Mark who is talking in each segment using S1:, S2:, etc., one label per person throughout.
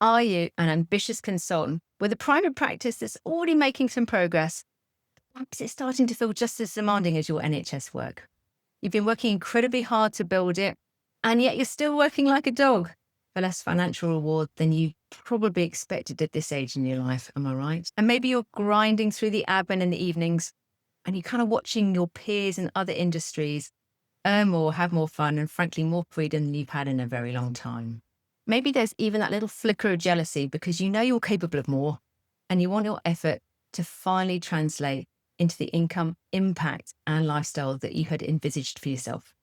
S1: Are you an ambitious consultant with a private practice that's already making some progress? Perhaps it's starting to feel just as demanding as your NHS work. You've been working incredibly hard to build it, and yet you're still working like a dog for less financial reward than you probably expected at this age in your life. Am I right? And maybe you're grinding through the admin in the evenings and you're kind of watching your peers in other industries earn more, have more fun, and frankly, more freedom than you've had in a very long time. Maybe there's even that little flicker of jealousy because you know you're capable of more and you want your effort to finally translate into the income, impact, and lifestyle that you had envisaged for yourself.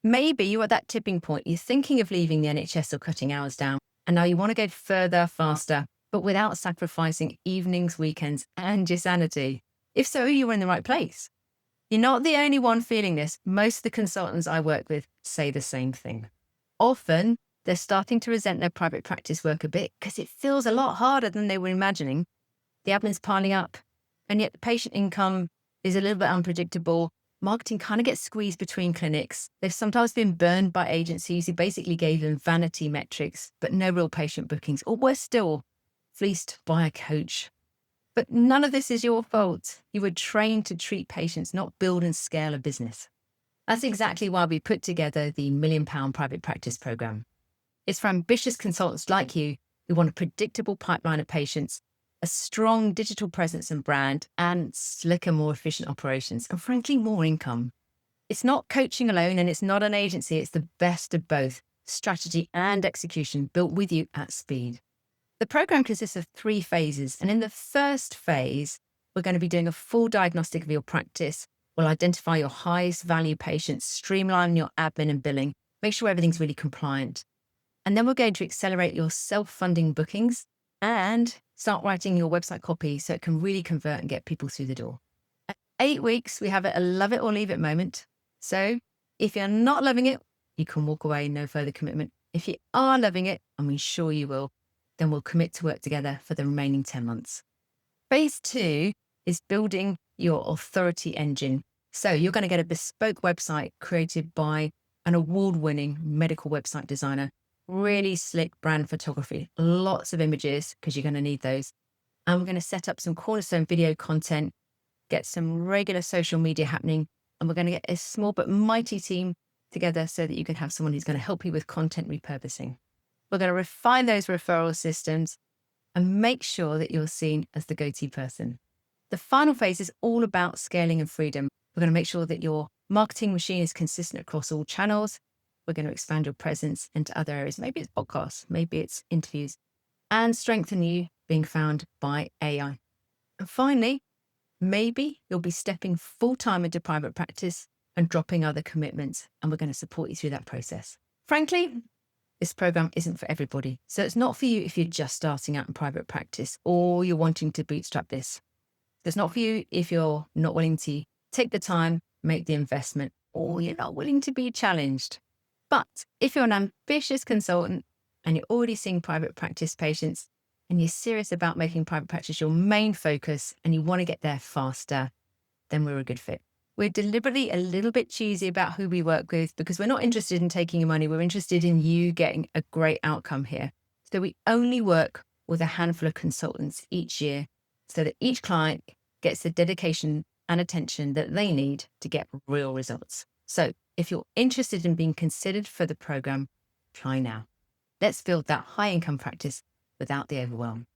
S1: Maybe you're at that tipping point. You're thinking of leaving the NHS or cutting hours down, and now you want to go further, faster, but without sacrificing evenings, weekends, and your sanity. If so, you're in the right place. You're not the only one feeling this. Most of the consultants I work with say the same thing. Often, they're starting to resent their private practice work a bit because it feels a lot harder than they were imagining. The admin's piling up, and yet the patient income is a little bit unpredictable. Marketing kind of gets squeezed between clinics. They've sometimes been burned by agencies who basically gave them vanity metrics, but no real patient bookings, or worse still, fleeced by a coach. But none of this is your fault. You were trained to treat patients, not build and scale a business. That's exactly why we put together the £1 Million Private Practice Program. It's for ambitious consultants like you who want a predictable pipeline of patients, a strong digital presence and brand, and slicker, more efficient operations, and frankly, more income. It's not coaching alone, and it's not an agency. It's the best of both strategy and execution built with you at speed. The program consists of 3 phases. And in the first phase, we're going to be doing a full diagnostic of your practice. We'll identify your highest value patients, streamline your admin and billing, make sure everything's really compliant. And then we're going to accelerate your self-funding bookings and start writing your website copy so it can really convert and get people through the door. At 8 weeks, we have a love it or leave it moment. So if you're not loving it, you can walk away, no further commitment. If you are loving it, and we're sure you will, then we'll commit to work together for the remaining 10 months. Phase 2 is building your authority engine. So you're going to get a bespoke website created by an award-winning medical website designer, really slick brand photography, lots of images because you're going to need those. And we're going to set up some cornerstone video content, get some regular social media happening, and we're going to get a small but mighty team together so that you can have someone who's going to help you with content repurposing. We're going to refine those referral systems and make sure that you're seen as the go-to person. The final phase is all about scaling and freedom. We're going to make sure that your marketing machine is consistent across all channels. We're going to expand your presence into other areas. Maybe it's podcasts, maybe it's interviews, and strengthen you being found by AI. And finally, maybe you'll be stepping full-time into private practice and dropping other commitments, and we're going to support you through that process. Frankly, this program isn't for everybody. So it's not for you if you're just starting out in private practice or you're wanting to bootstrap this. It's not for you if you're not willing to take the time, make the investment, or you're not willing to be challenged. But if you're an ambitious consultant and you're already seeing private practice patients and you're serious about making private practice your main focus and you want to get there faster, then we're a good fit. We're deliberately a little bit choosy about who we work with because we're not interested in taking your money. We're interested in you getting a great outcome here. So we only work with a handful of consultants each year so that each client gets the dedication and attention that they need to get real results. So if you're interested in being considered for the program, try now. Let's build that high income practice without the overwhelm.